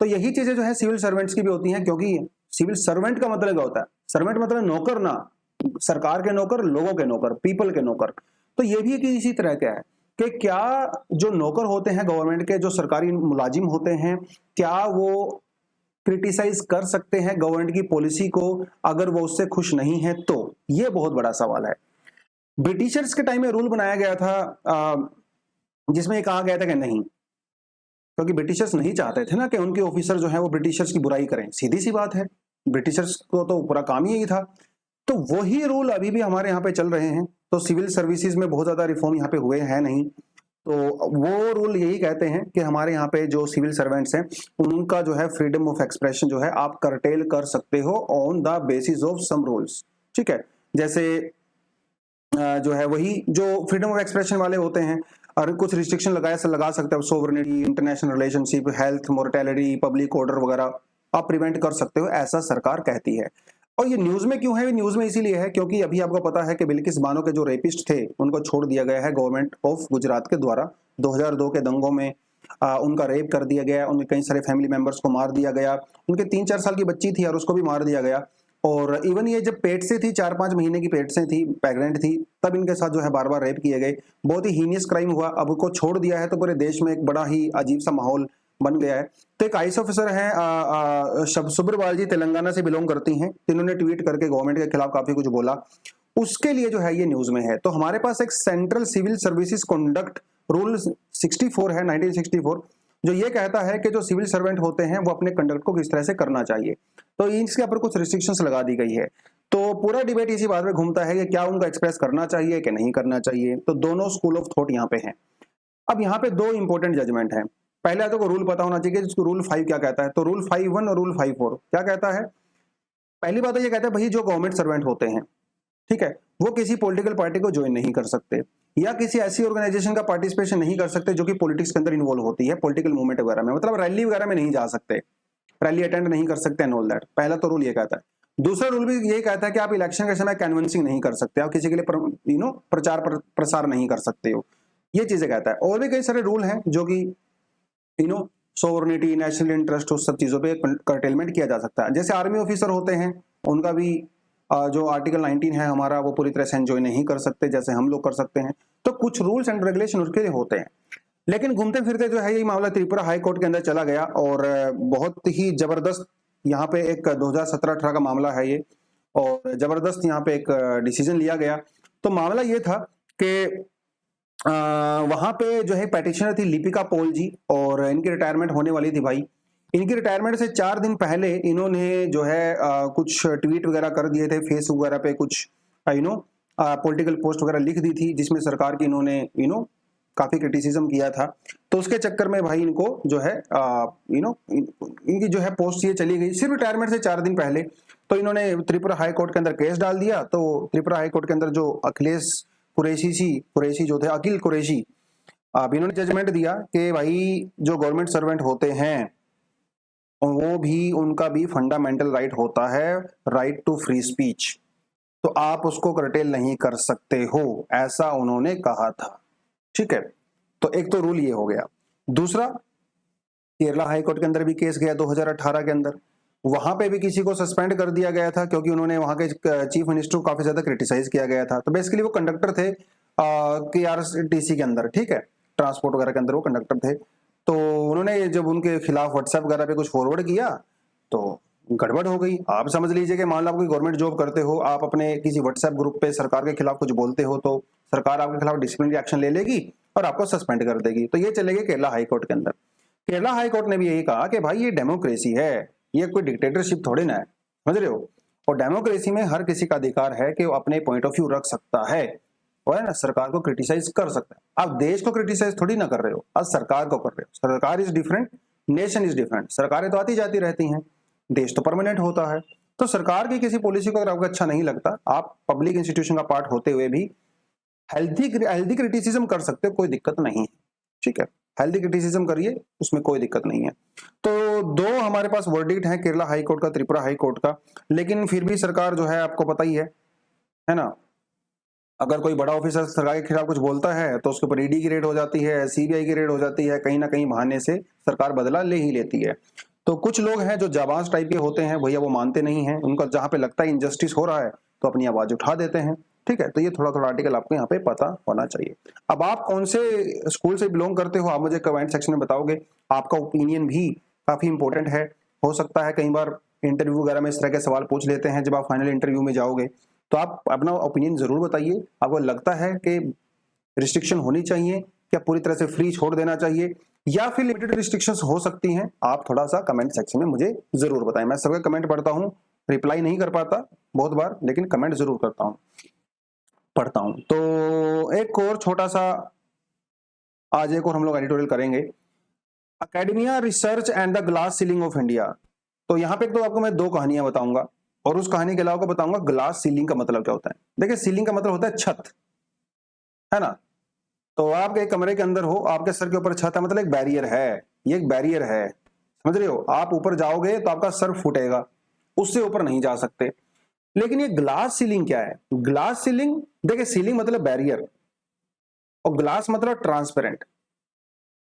तो यही चीजें जो है सिविल सर्वेंट्स की भी होती हैं, क्योंकि सिविल सर्वेंट का मतलब क्या होता है, सर्वेंट मतलब नौकर ना, सरकार के नौकर, लोगों के नौकर, पीपल के नौकर। तो ये भी इसी तरह का है कि क्या जो नौकर होते हैं गवर्नमेंट के, जो सरकारी मुलाजिम होते हैं, क्या वो क्रिटिसाइज कर सकते हैं गवर्नमेंट की पॉलिसी को अगर वो उससे खुश नहीं है, तो ये बहुत बड़ा सवाल है। ब्रिटिशर्स के टाइम में रूल बनाया गया था जिसमें कहा गया था कि नहीं, क्योंकि ब्रिटिशर्स नहीं चाहते थे ना कि उनके ऑफिसर जो है वो ब्रिटिशर्स की बुराई करें, सीधी सी बात है, ब्रिटिशर्स को तो पूरा काम ही यही था। तो वही रूल अभी भी हमारे यहाँ पे चल रहे हैं। तो सिविल सर्विसेज में बहुत ज्यादा रिफॉर्म यहाँ पे हुए हैं नहीं, तो वो रूल यही कहते हैं कि हमारे यहाँ पे जो सिविल सर्वेंट्स हैं उनका जो है फ्रीडम ऑफ एक्सप्रेशन जो है आप करटेल कर सकते हो on the basis of some rules. ठीक है, जैसे जो है वही जो फ्रीडम ऑफ एक्सप्रेशन वाले होते हैं और कुछ रिस्ट्रिक्शन लगा सकते हो, sovereignty, international relationship, health, mortality, public order वगैरह आप प्रिवेंट कर सकते हो, ऐसा सरकार कहती है। और ये न्यूज में क्यों है? न्यूज में इसीलिए है क्योंकि अभी आपको पता है कि बिल्किस बानो के जो रेपिस्ट थे उनको छोड़ दिया गया है गवर्नमेंट ऑफ गुजरात के द्वारा। 2002 के दंगों में उनका रेप कर दिया गया, उनके कई सारे फैमिली मेंबर्स को मार दिया गया, उनके 3-4 साल की बच्ची थी और उसको भी मार दिया गया। और इवन ये जब पेट से थी, 4-5 महीने की पेट से थी, प्रेग्नेंट थी, तब इनके साथ जो है बार बार रेप किए गए। बहुत ही हीनियस क्राइम हुआ। अब उनको छोड़ दिया है तो पूरे देश में एक बड़ा ही अजीब सा माहौल बन गया है। तो एक आईएएस ऑफिसर हैं सुब्रवाल जी, तेलंगाना से बिलोंग करती हैं, जिन्होंने ट्वीट करके गवर्नमेंट के खिलाफ काफी कुछ बोला, उसके लिए जो है ये न्यूज में है। तो हमारे पास एक central civil services conduct rule 64 है 1964, जो ये कहता है कि जो सिविल सर्वेंट होते हैं वो अपने कंडक्ट को किस तरह से करना चाहिए। तो इसके ऊपर कुछ रिस्ट्रिक्शंस लगा दी गई है। तो पूरा डिबेट इसी बात में घूमता है कि क्या उनको एक्सप्रेस करना चाहिए कि नहीं करना चाहिए। तो दोनों स्कूल ऑफ थॉट यहाँ पे हैं। अब यहाँ पे दो इंपॉर्टेंट जजमेंट हैं। पहले तो रूल पता होना चाहिए कि रूल 5 क्या कहता है। तो रूल 5(1) और रूल 5(4) क्या कहता है? पहली बात तो ये कहता है भाई जो गवर्नमेंट सर्वेंट होते हैं, ठीक है, वो किसी पॉलिटिकल पार्टी को ज्वाइन नहीं कर सकते या किसी ऐसी ऑर्गेनाइजेशन का पार्टिसिपेशन नहीं कर सकते जो कि पॉलिटिक्स के अंदर इन्वॉल्व होती है, पॉलिटिकल मूवमेंट वगैरह में, मतलब रैली वगैरह में नहीं जा सकते, रैली अटेंड नहीं कर सकते एंड ऑल दैट। पहला तो रूल ये कहता है। दूसरा रूल भी यही कहता है कि आप इलेक्शन के समय कैनवसिंग नहीं कर सकते, आप किसी के लिए प्रचार प्रसार नहीं कर सकते हो, ये चीजें कहता है। और भी कई सारे रूल हैं जो कि सोवरेनिटी, नेशनल इंटरेस्ट, उस सब चीजों पे कर्टेलमेंट किया जा सकता है। जैसे आर्मी ऑफिसर होते हैं, उनका भी जो आर्टिकल 19 है हमारा, वो पूरी तरह से एंजॉय नहीं कर सकते जैसे हम लोग कर सकते हैं। तो कुछ रूल्स एंड रेगुलेशन उसके लिए होते हैं। लेकिन घूमते फिरते जो है ये मामला त्रिपुरा हाई कोर्ट के अंदर चला गया और बहुत ही जबरदस्त यहाँ पे एक 2017-18 का मामला है ये, और जबरदस्त यहाँ पे एक डिसीजन लिया गया। तो मामला ये था कि वहां पे जो है पेटिशनर थी लिपिका पॉल जी, और इनकी रिटायरमेंट होने वाली थी भाई। इनकी रिटायरमेंट से 4 दिन पहले इन्होंने जो है कुछ ट्वीट वगैरह कर दिए थे, फेसबुक वगैरह पे कुछ पॉलिटिकल पोस्ट वगैरह लिख दी थी जिसमें सरकार की इन्होंने काफी क्रिटिसिज्म किया था। तो उसके चक्कर में भाई इनको जो है इनकी जो है पोस्ट ये चली गई सिर्फ रिटायरमेंट से 4 दिन पहले। तो इन्होंने त्रिपुरा हाई कोर्ट के अंदर केस डाल दिया। तो त्रिपुरा हाई कोर्ट के अंदर जो अखिलेश कुरैशी जो थे, अखिल कुरैशी, अब इन्होंने जजमेंट दिया कि भाई जो गवर्नमेंट सर्वेंट होते हैं वो भी, उनका भी फंडामेंटल राइट होता है, राइट टू फ्री स्पीच, तो आप उसको कर्टेल नहीं कर सकते हो, ऐसा उन्होंने कहा था। ठीक है, तो एक तो रूल ये हो गया। दूसरा, केरला हाई कोर्ट के अंदर भी केस गया 2018 के अंदर, वहां पे भी किसी को सस्पेंड कर दिया गया था क्योंकि उन्होंने वहां के चीफ मिनिस्टर को काफी ज्यादा क्रिटिसाइज किया गया था। तो बेसिकली वो कंडक्टर थे KRTC के अंदर, ठीक है, ट्रांसपोर्ट वगैरह के अंदर वो कंडक्टर थे। तो उन्होंने जब उनके खिलाफ व्हाट्सएप वगैरह पे कुछ फॉरवर्ड किया तो गड़बड़ हो गई। आप समझ लीजिए कि मान लो आप कोई गवर्नमेंट जॉब करते हो, आप अपने किसी व्हाट्सएप ग्रुप पे सरकार के खिलाफ कुछ बोलते हो तो सरकार आपके खिलाफ डिसिप्लिनरी एक्शन ले लेगी और आपको सस्पेंड कर देगी। तो ये चले गए केरला हाई कोर्ट के अंदर। केरला हाई कोर्ट ने भी यही कहा कि भाई ये डेमोक्रेसी है, ये कोई डिक्टेटरशिप थोड़ी ना है, समझ रहे हो। और डेमोक्रेसी में हर किसी का अधिकार है कि वो अपने पॉइंट ऑफ व्यू रख सकता है और है ना, सरकार को क्रिटिसाइज कर सकता है। आप देश को क्रिटिसाइज थोड़ी ना कर रहे हो, आप सरकार को कर रहे हो। सरकार is different, nation is different. सरकारें तो आती जाती रहती हैं, देश तो परमानेंट होता है। तो सरकार की किसी पॉलिसी को अगर आपको अच्छा नहीं लगता, आप पब्लिक इंस्टीट्यूशन का पार्ट होते हुए भी हेल्दी क्रिटिसिज्म कर सकते हो, कोई दिक्कत नहीं है। ठीक है, हेल्दी क्रिटिसिज्म करिए, उसमें कोई दिक्कत नहीं है। तो दो हमारे पास वर्डिक्ट है, केरला हाई कोर्ट का, त्रिपुरा हाई कोर्ट का। लेकिन फिर भी सरकार जो है, आपको पता ही है ना, अगर कोई बड़ा ऑफिसर सरकार के खिलाफ कुछ बोलता है तो उसके ऊपर ईडी की रेड हो जाती है, सीबीआई की रेड हो जाती है, कहीं ना कहीं बहाने से सरकार बदला ले ही लेती है। तो कुछ लोग हैं जो जाबाज टाइप के होते हैं भैया, वो मानते नहीं हैं, उनका जहां पे लगता है इनजस्टिस हो रहा है तो अपनी आवाज उठा देते हैं। ठीक है, तो ये थोड़ा थोड़ा आर्टिकल आपको यहाँ पे पता होना चाहिए। अब आप कौन से स्कूल से बिलोंग करते हो, आप मुझे कमेंट सेक्शन में बताओगे। आपका ओपिनियन भी काफी इंपॉर्टेंट है। हो सकता है कई बार इंटरव्यू वगैरह में इस तरह के सवाल पूछ लेते हैं, जब आप फाइनल इंटरव्यू में जाओगे तो आप अपना ओपिनियन जरूर बताइए। आपको लगता है कि रिस्ट्रिक्शन होनी चाहिए, क्या पूरी तरह से फ्री छोड़ देना चाहिए, या फिर लिमिटेड रिस्ट्रिक्शंस हो सकती हैं? आप थोड़ा सा कमेंट सेक्शन में मुझे जरूर बताएं। मैं सबके कमेंट पढ़ता हूं, रिप्लाई नहीं कर पाता बहुत बार, लेकिन कमेंट जरूर करता हूं, पढ़ता हूं। तो एक और छोटा सा आज एक और हम लोग एडिटोरियल करेंगे, academia research and the glass ceiling of India. तो यहाँ पे तो आपको मैं 2 कहानियां बताऊंगा और उस कहानी के अलावा बताऊंगा ग्लास सीलिंग का मतलब क्या होता है। देखिए, सीलिंग का मतलब होता है छत, है ना। तो आप एक कमरे के अंदर हो, आपके सर के ऊपर छत है, मतलब एक बैरियर है, ये एक बैरियर है, समझ रहे हो। आप ऊपर जाओगे तो आपका सर फूटेगा, उससे ऊपर नहीं जा सकते। लेकिन ये ग्लास सीलिंग क्या है? ग्लास सीलिंग, देखिए सीलिंग मतलब बैरियर और ग्लास मतलब ट्रांसपेरेंट,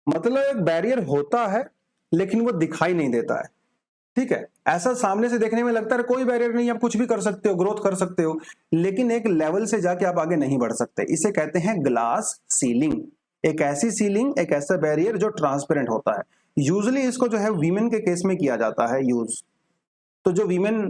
मतलब एक बैरियर होता है लेकिन वो दिखाई नहीं देता है, ठीक है। ऐसा सामने से देखने में लगता है कोई बैरियर नहीं, आप कुछ भी कर सकते हो, ग्रोथ कर सकते हो, लेकिन एक लेवल से जाके आप आगे नहीं बढ़ सकते। इसे कहते हैं ग्लास सीलिंग। एक ऐसी सीलिंग, एक ऐसा बैरियर जो ट्रांसपेरेंट होता है। यूजुअली इसको जो है वीमेन के केस में किया जाता है यूज। तो जो वीमेन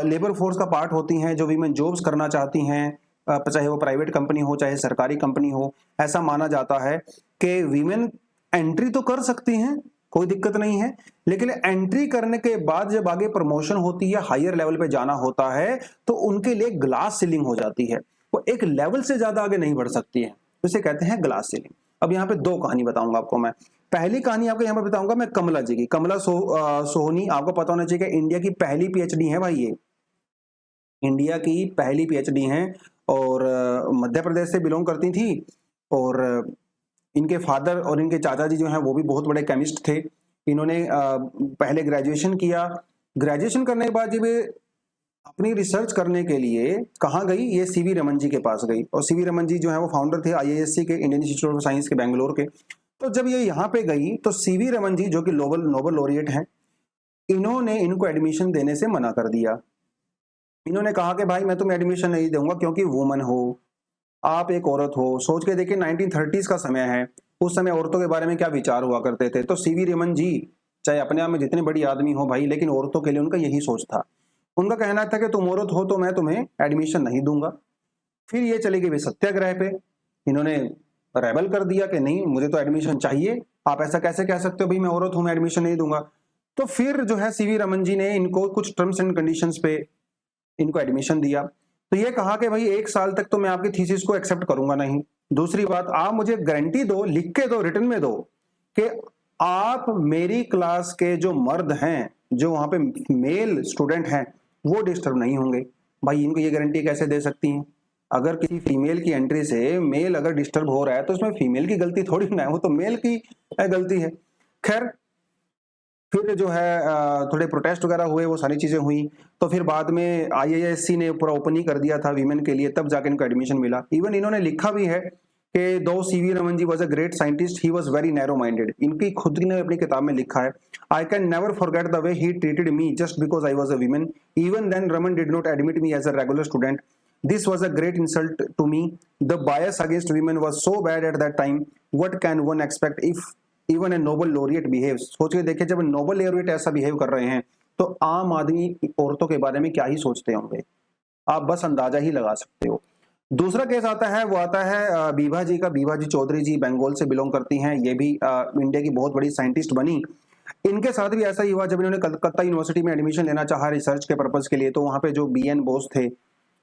लेबर फोर्स का पार्ट होती हैं, जो वीमेन जॉब्स करना चाहती हैं, चाहे वो प्राइवेट कंपनी हो चाहे सरकारी कंपनी हो, ऐसा माना जाता है कि वीमेन एंट्री तो कर सकती हैं, कोई दिक्कत नहीं है, लेकिन एंट्री करने के बाद जब आगे प्रमोशन होती है, हायर लेवल पे जाना होता है, तो उनके लिए ग्लास सीलिंग हो जाती है। वो एक लेवल से ज्यादा आगे नहीं बढ़ सकती है, इसे कहते हैं ग्लास सीलिंग। अब यहाँ पे 2 कहानी बताऊंगा आपको मैं। पहली कहानी आपको यहाँ पे बताऊंगा मैं कमला जी की। कमला सोहनी, आपको पता होना चाहिए कि इंडिया की पहली पीएचडी है भाई, ये इंडिया की पहली पीएचडी हैं और मध्य प्रदेश से बिलोंग करती थी। और इनके फादर और इनके चाचा जी जो हैं वो भी बहुत बड़े केमिस्ट थे। इन्होंने पहले ग्रेजुएशन किया, ग्रेजुएशन करने के बाद जब ये अपनी रिसर्च करने के लिए कहाँ गई, ये सीवी रमन जी के पास गई। और सीवी रमन जी जो है वो फाउंडर थे आईआईएससी के, इंडियन इंस्टीट्यूट ऑफ साइंस के, बेंगलोर के। तो जब ये यहाँ पे गई तो सीवी रमन जी जो कि नोबल लॉरिएट हैं, इन्होंने इनको एडमिशन देने से मना कर दिया। इन्होंने कहा कि भाई मैं तुम्हें एडमिशन नहीं दूंगा क्योंकि वुमन हो, आप एक औरत हो। सोच के देखिए 1930s का समय है, उस समय औरतों के बारे में क्या विचार हुआ करते थे। तो सीवी रमन जी चाहे अपने आप में जितने बड़ी आदमी हो भाई, लेकिन औरतों के लिए उनका यही सोच था। उनका कहना था कि तुम औरत हो तो मैं तुम्हें एडमिशन नहीं दूंगा। फिर ये चली गई सत्याग्रह पे, इन्होंने रेबल कर दिया कि नहीं मुझे तो एडमिशन चाहिए, आप ऐसा कैसे कह सकते हो भाई मैं औरत हूं मैं एडमिशन नहीं दूंगा। तो फिर जो है सीवी रमन जी ने इनको कुछ टर्म्स एंड कंडीशंस पे इनको एडमिशन दिया। तो ये कहा कि भाई 1 साल तक तो मैं आपकी थीसिस को एक्सेप्ट करूंगा नहीं। दूसरी बात, आप मुझे गारंटी दो, लिख के दो, रिटर्न में दो कि आप मेरी क्लास के जो मर्द हैं, जो वहां पे मेल स्टूडेंट हैं, वो डिस्टर्ब नहीं होंगे। भाई इनको ये गारंटी कैसे दे सकती हैं? अगर किसी फीमेल की एंट्री से मेल अगर डिस्टर्ब हो रहा है तो उसमें फीमेल की गलती थोड़ी ना है, वो तो मेल की गलती है। खैर, फिर जो है थोड़े प्रोटेस्ट वगैरह हुए, वो सारी चीजें हुई। तो फिर बाद में आईआईएससी ने पूरा ओपन ही कर दिया था वीमेन के लिए, तब जाके इनको एडमिशन मिला। इवन इन्होंने लिखा भी है कि though C V Raman ji was a great scientist, he was very narrow minded. इनकी खुद ने अपनी किताब में लिखा है, I can never forget the way he treated me just because I was a women. Even then Raman did not admit me as a regular student. This was a great insult to me. The bias against women was so bad at that time. What can one expect if even a Nobel laureate behaves? सोच के देखिए, जब Nobel laureate ऐसा behave कर रहे हैं तो आम आदमी औरतों के बारे में क्या ही सोचते होंगे, आप बस अंदाजा ही लगा सकते हो। दूसरा केस आता है, वो आता है बीभा जी का। बीभा जी चौधरी जी बंगाल से बिलोंग करती हैं, ये भी इंडिया की बहुत बड़ी साइंटिस्ट बनी। इनके साथ भी ऐसा ही हुआ, जब इन्होंने कलकत्ता यूनिवर्सिटी में एडमिशन लेना चाहा रिसर्च के पर्पज के लिए, तो वहां पे जो बीएन बोस थे,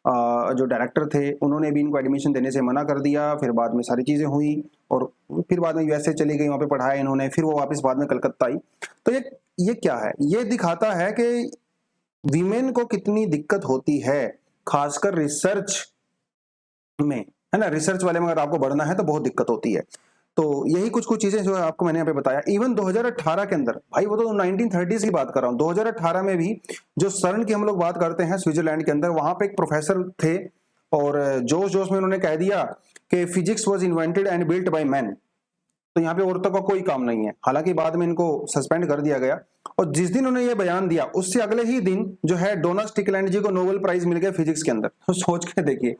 जो डायरेक्टर थे, उन्होंने भी इनको एडमिशन देने से मना कर दिया। फिर बाद में सारी चीजें हुई और फिर बाद में यूएसए चली गई, वहां पे पढ़ाया इन्होंने, फिर वो वापस बाद में कलकत्ता आई। तो ये क्या है? ये दिखाता है कि वीमेन को कितनी दिक्कत होती है, खासकर रिसर्च में, है ना। रिसर्च वाले में अगर आपको बढ़ना है तो बहुत दिक्कत होती है। तो यही कुछ चीजें जो है आपको मैंने यहाँ पे बताया। इवन 2018 के अंदर, भाई वो तो 1930s की बात कर रहा हूँ, 2018 में भी जो सर्न की हम लोग बात करते हैं स्विट्जरलैंड के अंदर, वहां पे एक प्रोफेसर थे और जोश जोश में उन्होंने कह दिया कि physics was invented and built by man. तो यहाँ पे औरतों का कोई काम नहीं है। हालांकि बाद में इनको सस्पेंड कर दिया गया। और जिस दिन उन्होंने ये बयान दिया उससे अगले ही दिन जो है डोनाल्ड स्टिकलैंड जी को नोबेल प्राइज मिल गया फिजिक्स के अंदर। तो सोच के देखिए,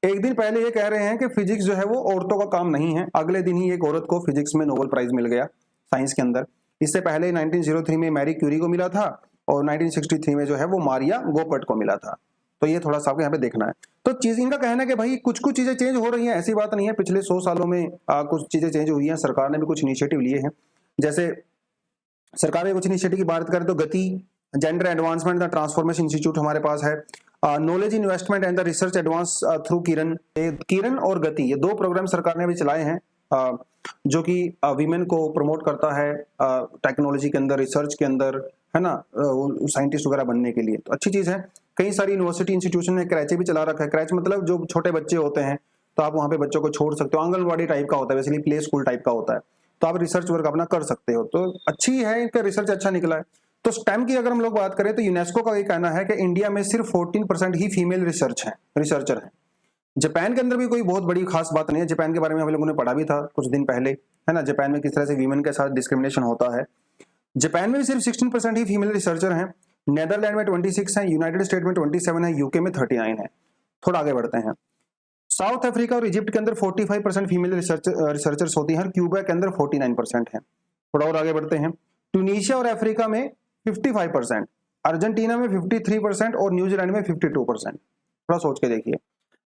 एक दिन पहले ये कह रहे हैं कि फिजिक्स जो है वो औरतों का काम नहीं है, अगले दिन ही एक औरत को फिजिक्स में नोबेल प्राइज मिल गया साइंस के अंदर। इससे पहले 1903 में मैरी क्यूरी को मिला था और 1963 में जो है वो मारिया गोपर्ट को मिला था। तो ये थोड़ा सा आपको यहाँ पे देखना है। तो चीज इनका कहना है कि भाई कुछ कुछ चीजें चेंज हो रही हैं, ऐसी बात नहीं है। पिछले 100 सालों में कुछ चीजें चेंज हुई हैं, सरकार ने भी कुछ इनिशिएटिव लिए हैं। जैसे सरकार ने कुछ इनिशिएटिव की बात करें तो Gati, gender advancement the transformation institute हमारे पास है, knowledge investment and the research advance through Kiran. Kiran और गति, ये 2 प्रोग्राम सरकार ने भी चलाए हैं। जो कि वीमेन को प्रमोट करता है टेक्नोलॉजी के अंदर, रिसर्च के अंदर, है ना, साइंटिस्ट वगैरह बनने के लिए। तो अच्छी चीज़ है। कई सारी यूनिवर्सिटी इंस्टीट्यूशन ने क्रैचे भी चला रखा है। क्रैच मतलब जो छोटे बच्चे होते हैं, तो आप वहाँ पे बच्चों को छोड़ सकते हो। आंगनवाड़ी टाइप का होता है, बेसिकली प्ले स्कूल टाइप का होता है, तो आप रिसर्च वर्क अपना कर सकते हो। तो अच्छी है, इनका रिसर्च अच्छा निकला है। तो स्टेम की अगर हम लोग बात करें तो यूनेस्को का ये कहना है कि इंडिया में सिर्फ 14% ही फीमेल रिसर्चर हैं। जापान के अंदर भी कोई बहुत बड़ी खास बात नहीं है। जापान के बारे में हम लोगों ने पढ़ा भी था कुछ दिन पहले, है ना, जापान में किस तरह से वीमेन के साथ डिस्क्रिमिनेशन होता है। जापान में भी सिर्फ 16% ही फीमेल रिसर्चर हैं। नेदरलैंड में 26 है, यूनाइटेड स्टेट में 27 है, यूके में 39 है। थोड़ा आगे बढ़ते हैं। साउथ अफ्रीका और इजिप्ट के अंदर 45% फीमेल रिसर्चर्स होती हैं और क्यूबा के अंदर 49% है। थोड़ा और आगे बढ़ते हैं। ट्यूनीशिया और अफ्रीका में 55%, अर्जेंटीना में 53% और न्यूजीलैंड में 52%। थोड़ा सोच के देखिए।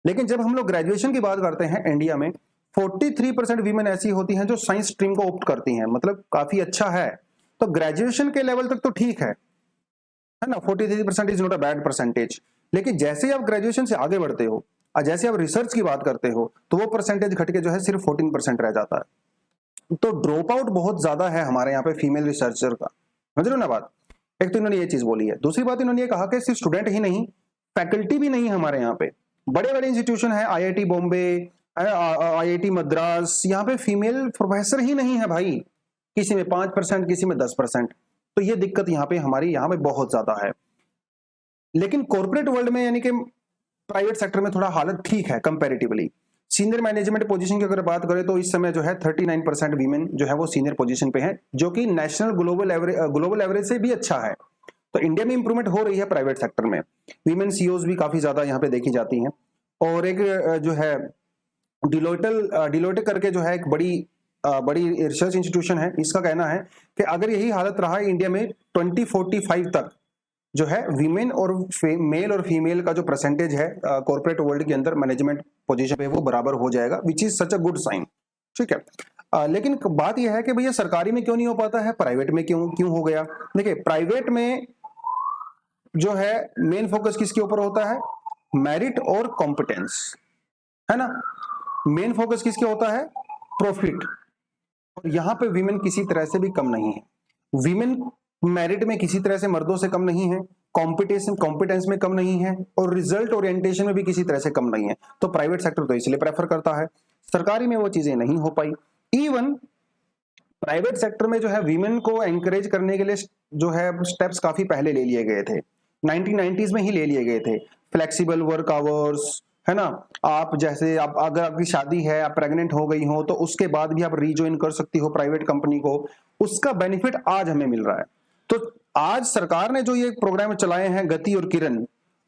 लेकिन जब हम लोग ग्रेजुएशन की बात करते हैं, इंडिया में 43% वीमेन ऐसी होती हैं जो साइंस स्ट्रीम को ऑप्ट करती हैं, मतलब काफी अच्छा है। तो ग्रेजुएशन के लेवल तक तो ठीक है ना, 43% is not a bad percentage. लेकिन जैसे ही आप ग्रेजुएशन से आगे बढ़ते हो और जैसे आप रिसर्च की बात करते हो, तो वो परसेंटेज घट के जो है सिर्फ 14% रह जाता है। तो ड्रॉप आउट बहुत ज्यादा है हमारे यहाँ पे फीमेल रिसर्चर का। समझ रहे हो ना बात। एक तो इन्होंने ये चीज बोली है। दूसरी बात इन्होंने ये कहा कि सिर्फ स्टूडेंट ही नहीं, फैकल्टी भी नहीं है हमारे यहाँ पे। बड़े बड़े इंस्टीट्यूशन है, आईआईटी बॉम्बे, आईआईटी मद्रास, यहाँ पे फीमेल प्रोफेसर ही नहीं है भाई। किसी में 5%, किसी में 10%। तो ये दिक्कत यहाँ पे हमारी यहाँ पे बहुत ज्यादा है। लेकिन कॉर्पोरेट वर्ल्ड में यानी कि प्राइवेट सेक्टर में थोड़ा हालत ठीक है कंपैरेटिवली। सीनियर मैनेजमेंट पोजीशन की अगर बात करें तो इस समय जो है 39% वीमेन जो है वो सीनियर पोजीशन पे है, जो कि नेशनल ग्लोबल एवरेज से भी अच्छा है। तो इंडिया में इंप्रूवमेंट हो रही है प्राइवेट सेक्टर में। वीमेन सीईओज भी काफी ज्यादा यहाँ पे देखी जाती हैं। और एक जो है डिलोटे करके जो है एक बड़ी रिसर्च इंस्टीट्यूशन है, इसका कहना है कि अगर यही हालत रहा है इंडिया में 2045 तक, जो है वीमेन और मेल और फीमेल का जो परसेंटेज है कॉर्पोरेट वर्ल्ड के अंदर मैनेजमेंट पोजीशन पे वो बराबर हो जाएगा, which is such a good sign. ठीक है। लेकिन बात यह है कि भैया सरकारी में क्यों नहीं हो पाता है, प्राइवेट में क्यों हो गया। देखिए प्राइवेट में जो है मेन फोकस किसके ऊपर होता है, मेरिट और कॉम्पिटेंस, है ना। मेन फोकस किसके होता है, प्रॉफिट। और यहाँ पे वीमेन किसी तरह से भी कम नहीं है। वीमेन मेरिट में किसी तरह से मर्दों से कम नहीं है, कॉम्पिटेंस में कम नहीं है, और रिजल्ट ओरिएंटेशन में भी किसी तरह से कम नहीं है। तो प्राइवेट सेक्टर तो इसलिए प्रेफर करता है, सरकारी में वो चीजें नहीं हो पाई। इवन प्राइवेट सेक्टर में जो है वीमेन को एंकरेज करने के लिए जो है स्टेप्स काफी पहले ले लिए गए थे, 1990s में ही ले लिए गए थे। फ्लेक्सिबल वर्क आवर्स, है ना, आप जैसे आप अगर आपकी शादी है, आप प्रेग्नेंट हो गई हो, तो उसके बाद भी आप रीजॉइन कर सकती हो प्राइवेट कंपनी को। उसका बेनिफिट आज हमें मिल रहा है। तो आज सरकार ने जो ये प्रोग्राम चलाए हैं गति और किरण,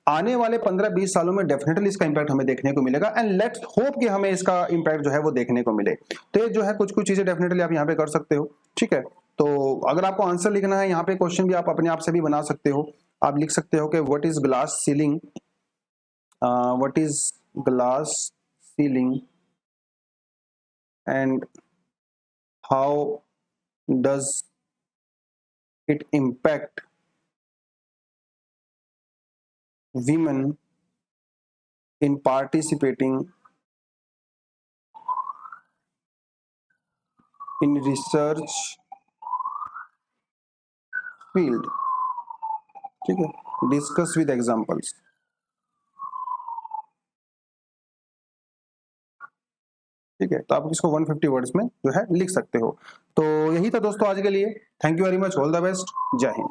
आने वाले 15-20 सालों में डेफिनेटली इसका इंपैक्ट हमें देखने को मिलेगा। एंड लेट्स होप कि हमें इसका इंपैक्ट जो है वो देखने को मिले। तो ये जो है कुछ चीजें डेफिनेटली आप यहाँ पे कर सकते हो। ठीक है। तो अगर आपको आंसर लिखना है यहाँ पे, क्वेश्चन भी आप अपने आप से भी बना सकते हो। आप लिख सकते हो कि what is glass ceiling, what is glass ceiling and how does it impact women in participating in research field। ठीक है, डिस्कस विद एग्जांपल्स। ठीक है, तो आप इसको 150 वर्ड्स में जो है लिख सकते हो। तो यही था दोस्तों आज के लिए। Thank you very much, all the best, जय हिंद।